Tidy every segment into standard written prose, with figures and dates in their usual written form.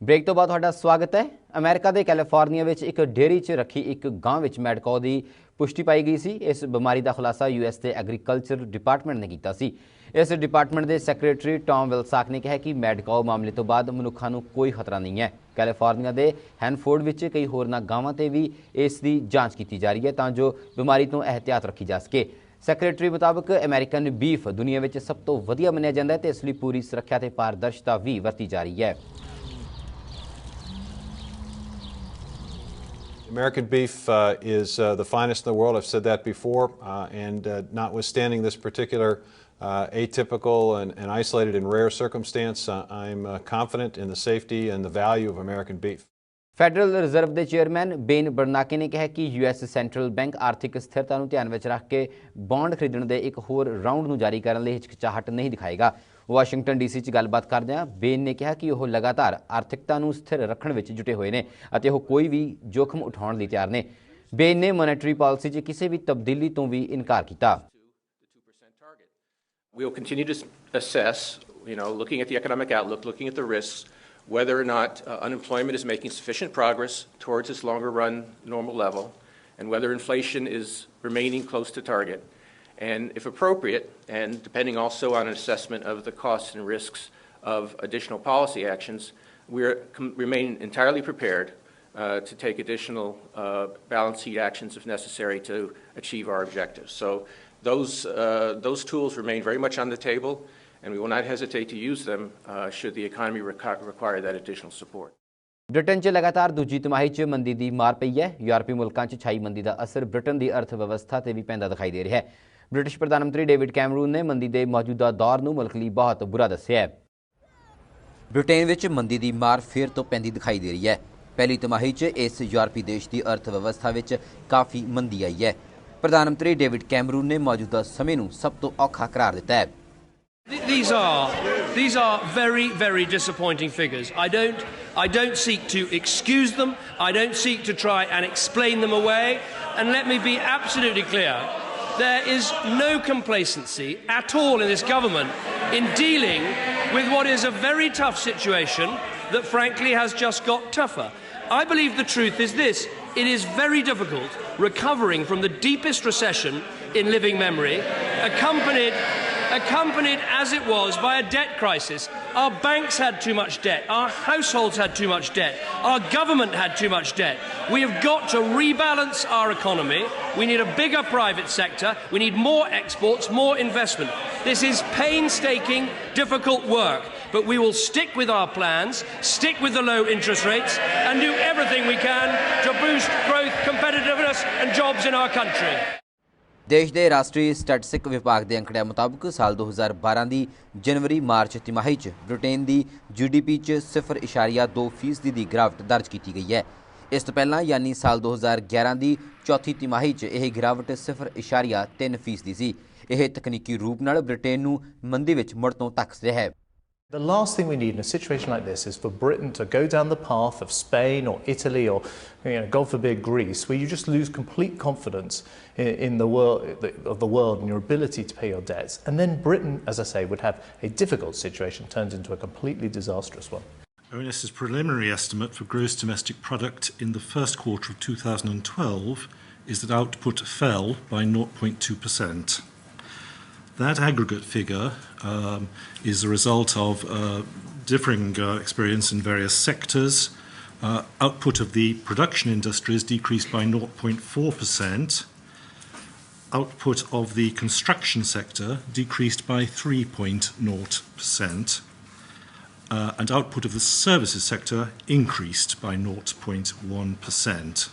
Break तो बाद तुहाडा स्वागत है। अमेरिका के कैलीफोर्निया में एक डेयरी च रखी एक गांव में मैडकॉ की पुष्टि पाई गई सी। इस बीमारी का खुलासा यूएस के एग्रीकल्चर डिपार्टमेंट ने किया सी। इस डिपार्टमेंट के सैक्रटरी टॉम विल्साक ने कहा कि मैडकॉ मामले तो बाद मनुखा को कोई खतरा नहीं है। कैलीफोर्निया के हैनफोर्ड में कई होरना गांवों से भी इसकी जांच की जा रही है तां जो बीमारी तो एहतियात रखी जा सके। सैक्रटरी मुताबिक अमेरिकन बीफ दुनिया में सब तो वधिया मनिया जाता है तो इसलिए पूरी सुरक्षा ते पारदर्शिता भी वरती जा रही है। American beef is the finest in the world. I've said that before, and notwithstanding this particular atypical and isolated and rare circumstance, I'm confident in the safety and the value of American beef. Federal reserve के chairman Ben बर्नाके ने कहा कि US central bank आर्थिक स्थिरता को ध्यान में रख के बॉन्ड खरीदने के एक होर राउंड को जारी करने लिए हिचकिचाहट नहीं दिखाएगा। वाशिंगटन डीसी च गलबात करदे बेन ने कहा कि वह लगातार आर्थिकता को स्थिर रखने में जुटे हुए हैं और वह कोई भी जोखिम उठाने लिए तैयार ने। बेन ने मॉनेटरी पॉलिसी च किसी भी तब्दीली तो भी इनकार किया। We will continue to assess, looking at the economic outlook, looking at the risks, whether or not unemployment is making sufficient progress towards its longer-run normal level, and whether inflation is remaining close to target. And if appropriate, and depending also on an assessment of the costs and risks of additional policy actions, we remain entirely prepared to take additional balance sheet actions if necessary to achieve our objectives. So those tools remain very much on the table, and we will not hesitate to use them should the economy require that additional support. Britain च लगातार दूजी तिमाही च मंदी की मार पई है। यूरोपी मुल्कों च छाई मंदी का असर ब्रिटेन की अर्थव्यवस्था से भी पैंदा दिखाई दे रहा है। ब्रिटिश प्रधानमंत्री डेविड कैमरून ने मंदी के मौजूदा दौर को मुल्क लिए बहुत बुरा दस्या है। ब्रिटेन में मंदी की मार फिर तो पैंदी दिखाई दे रही है। पहली तिमाही च इस यूरोपी देश की अर्थव्यवस्था में काफ़ी मंदी आई है। प्रधानमंत्री डेविड कैमरून ने मौजूदा समय को सब तो औखा करार दिता है। These are very, very disappointing figures. I don't seek to excuse them. I don't seek to try and explain them away. And let me be absolutely clear, there is no complacency at all in this government in dealing with what is a very tough situation that frankly has just got tougher. I believe the truth is this: it is very difficult recovering from the deepest recession in living memory, accompanied as it was by a debt crisis. Our banks had too much debt, our households had too much debt, our government had too much debt. We have got to rebalance our economy. We need a bigger private sector, we need more exports, more investment. This is painstaking, difficult work, but we will stick with our plans, stick with the low interest rates, and do everything we can to boost growth, competitiveness and jobs in our country. देश के राष्ट्रीय statistic विभाग के अंकड़िया मुताबिक साल 2012 की जनवरी मार्च तिमाही Britain की GDP 0.2% की गिरावट दर्ज की गई है। इस तो पहला यानी साल 2011 की चौथी तिमाही यह गिरावट 0.3% सी। यह तकनीकी रूप नाल ब्रिटेन नूं मंदी विच मुड़ तो धक रहा है। The last thing we need in a situation like this is for Britain to go down the path of Spain or Italy or, God forbid, Greece, where you just lose complete confidence in the world and your ability to pay your debts. And then Britain, as I say, would have a difficult situation turned into a completely disastrous one. ONS's preliminary estimate for gross domestic product in the first quarter of 2012 is that output fell by 0.2%. That aggregate figure is a result of differing experience in various sectors. Output of the production industries decreased by 0.4%. Output of the construction sector decreased by 3.0%. And output of the services sector increased by 0.1%.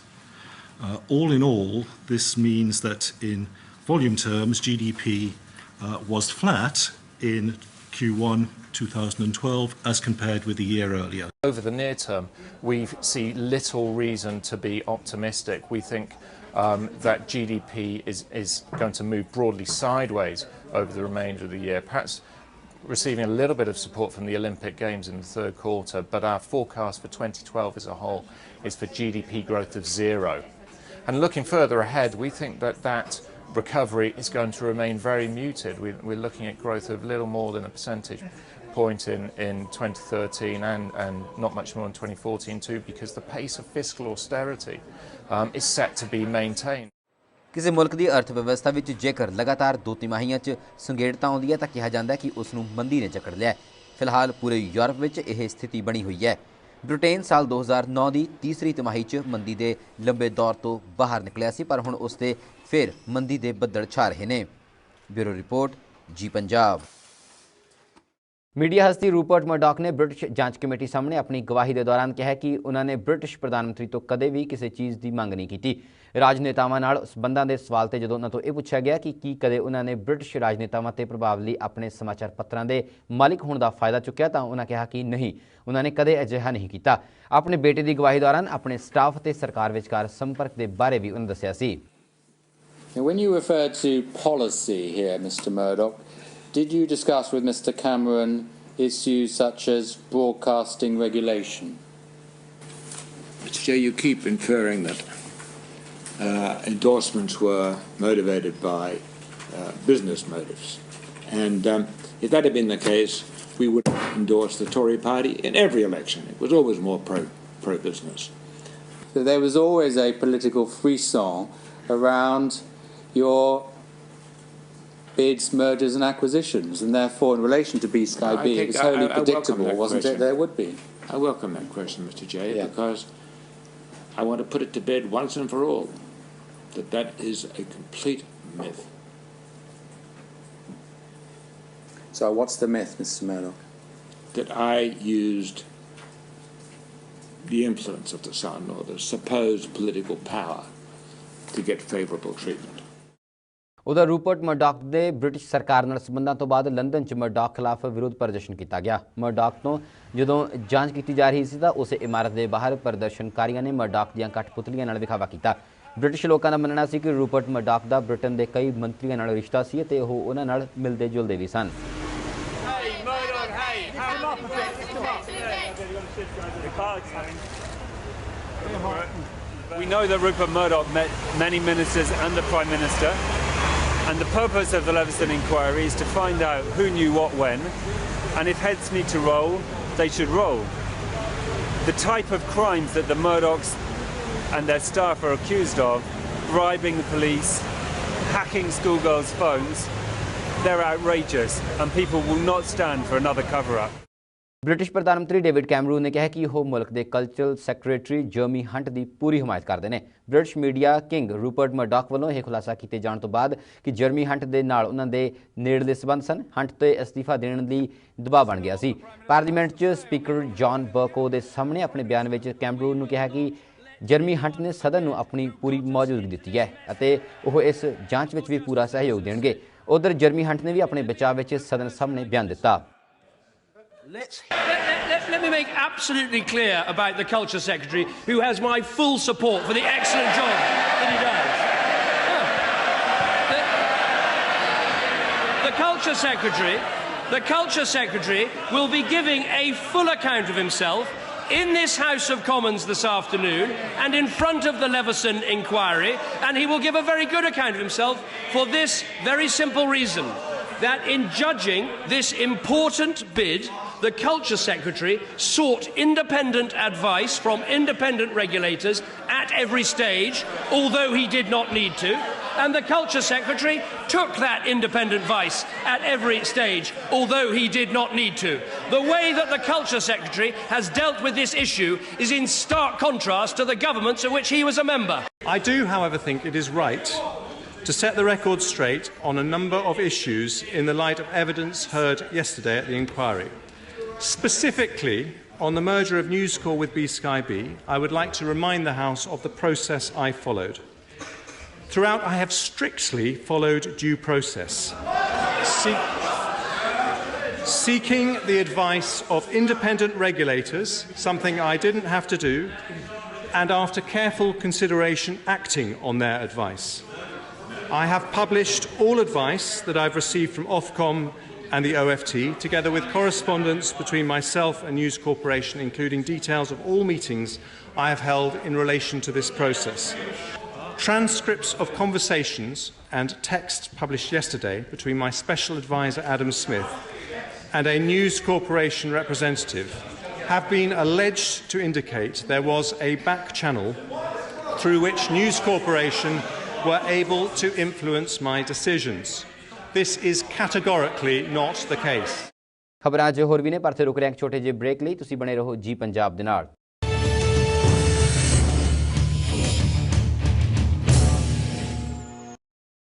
All in all, this means that in volume terms, GDP was flat in Q1 2012 as compared with the year earlier. Over the near term, we see little reason to be optimistic. We think that GDP is going to move broadly sideways over the remainder of the year, perhaps receiving a little bit of support from the Olympic Games in the third quarter, but our forecast for 2012 as a whole is for GDP growth of 0. And looking further ahead, we think that recovery is going to remain very muted. We're looking at growth of little more than a percentage point in 2013 and not much more in 2014 too, because the pace of fiscal austerity is set to be maintained. ਕਿਸੇ ਮੁਲਕ ਦੀ ਅਰਥ ਵਿਵਸਥਾ ਵਿੱਚ ਜੇਕਰ ਲਗਾਤਾਰ 2 ਤਿਮਾਹੀਆਂ 'ਚ ਸੰਘੇੜਤਾ ਆਉਂਦੀ ਹੈ ਤਾਂ ਕਿਹਾ ਜਾਂਦਾ ਹੈ ਕਿ ਉਸ ਨੂੰ ਮੰਦੀ ਨੇ ਜਕੜ ਲਿਆ। ਫਿਲਹਾਲ ਪੂਰੇ ਯੂਰਪ ਵਿੱਚ ਇਹ ਸਥਿਤੀ ਬਣੀ ਹੋਈ ਹੈ। ਬ੍ਰਿਟੇਨ ਸਾਲ 2009 ਦੀ ਤੀਸਰੀ ਤਿਮਾਹੀ 'ਚ ਮੰਦੀ ਦੇ ਲੰਬੇ ਦੌਰ ਤੋਂ ਬਾਹਰ ਨਿਕਲਿਆ ਸੀ, ਪਰ ਹੁਣ ਉਸ 'ਤੇ ਫਿਰ ਮੰਦੀ ਦੇ ਬੱਦਲ ਛਾ ਰਹੇ ਨੇ। ਬਿਊਰੋ ਰਿਪੋਰਟ, ਜੀ ਪੰਜਾਬ। मीडिया हस्ती रूपर्ट मर्डॉक ने ब्रिटिश जांच कमेटी सामने अपनी गवाही के दौरान कहा कि उन्होंने ब्रिटिश प्रधानमंत्री तो कदे भी किसी चीज़ की मंग नहीं की। राजनेतावां नाल संबंधां दे सवाल ते जदों उन्हां तों इह पुछया गया कि की कदे उन्होंने ब्रिटिश राजनेतावां ते प्रभाव लई अपने समाचार पत्रां दे मालिक होने का फायदा चुक्या तां उन्होंने कहा कि नहीं, उन्होंने कदे अजिहा नहीं किया। अपने बेटे की गवाही दौरान अपने स्टाफ ते सरकार विचकार संपर्क के बारे भी उन्होंने दस्सिया सी। When you referred to policy here, Mr. Murdoch, did you discuss with Mr. Cameron issues such as broadcasting regulation? Mr. Chair, you keep inferring that endorsements were motivated by business motives. And if that had been the case, we would endorse the Tory party in every election. It was always more pro-business. So there was always a political frisson around your bids, mergers and acquisitions, and therefore in relation to B-Sky B, it was wholly predictable, wasn't it? There would be. I welcome that question, Mr. J, because I want to put it to bed once and for all that that is a complete myth. So what's the myth, Mr. Murdoch? That I used the influence of the Sun or the supposed political power to get favourable treatment. उधर Rupert Murdock के British सरकार नाल संबंधां तो बाद London च Murdock खिलाफ विरोध प्रदर्शन किया गया। मर्डॉक तो जदों जांच की जा रही थी तो उस इमारत के बाहर प्रदर्शनकारियों ने मर्डॉक दीआं कठपुतलियां नाल विखावा किया। ब्रिटिश लोगों का मनना सी कि रूपर्ट मर्डॉक का ब्रिटेन के कई मंत्रियों नाल रिश्ता सी ते ओह उन्हां नाल मिलदे जुलदे भी सन। We know that Rupert Murdoch met many ministers and the Prime Minister, and the purpose of the Leveson inquiry is to find out who knew what when, and if heads need to roll, they should roll. The type of crimes that the Murdochs and their staff are accused of, bribing the police, hacking schoolgirls' phones, they're outrageous, and people will not stand for another cover-up. British प्रधानमंत्री David Cameroon ने कहा कि वह मुल्क के cultural secretary जर्मी Hunt की पूरी हिमायत करते हैं। British media king Rupert Murdoch वालों यह खुलासा किए जाने तो बाद कि जर्मी हंट के नाल उन्होंने नेड़ले संबंध सन, हंट तो अस्तीफा देने की दबाव बन गया सी। पार्लीमेंट च स्पीकर जॉन बर्को के सामने अपने बयान में कैमरून ने कहा कि जर्मी हंट ने सदन को अपनी पूरी मौजूदगी दी है और वह इस जांच में भी पूरा सहयोग देंगे। उधर जर्मी हंट ने भी अपने बचाव में सदन सामने बयान दिता। Let me make absolutely clear about the Culture Secretary, who has my full support for the excellent job that he does. The Culture Secretary will be giving a full account of himself in this House of Commons this afternoon and in front of the Leveson inquiry, and he will give a very good account of himself for this very simple reason, that in judging this important bid, the Culture Secretary sought independent advice from independent regulators at every stage, although he did not need to, and the Culture Secretary took that independent advice at every stage, although he did not need to. The way that the Culture Secretary has dealt with this issue is in stark contrast to the governments of which he was a member. I do, however, think it is right to set the record straight on a number of issues in the light of evidence heard yesterday at the inquiry. Specifically, on the merger of News Corp with B-Sky B, I would like to remind the House of the process I followed. Throughout, I have strictly followed due process, seeking the advice of independent regulators, something I didn't have to do, and after careful consideration, acting on their advice. I have published all advice that I've received from Ofcom and the OFT, together with correspondence between myself and News Corporation, including details of all meetings I have held in relation to this process. Transcripts of conversations and texts published yesterday between my Special Advisor Adam Smith and a News Corporation representative have been alleged to indicate there was a back channel through which News Corporation were able to influence my decisions. This is categorically not the case. ਖਬਰਾਂ 'ਚ ਹੋਰ ਵੀ ਨੇ ਪਰ ਤੇ ਰੁਕ ਰਹੇ ਹਾਂ ਇੱਕ ਛੋਟੇ ਜਿਹੇ ਬ੍ਰੇਕ ਲਈ। ਤੁਸੀਂ ਬਣੇ ਰਹੋ ਜੀ ਪੰਜਾਬ ਦੇ ਨਾਲ।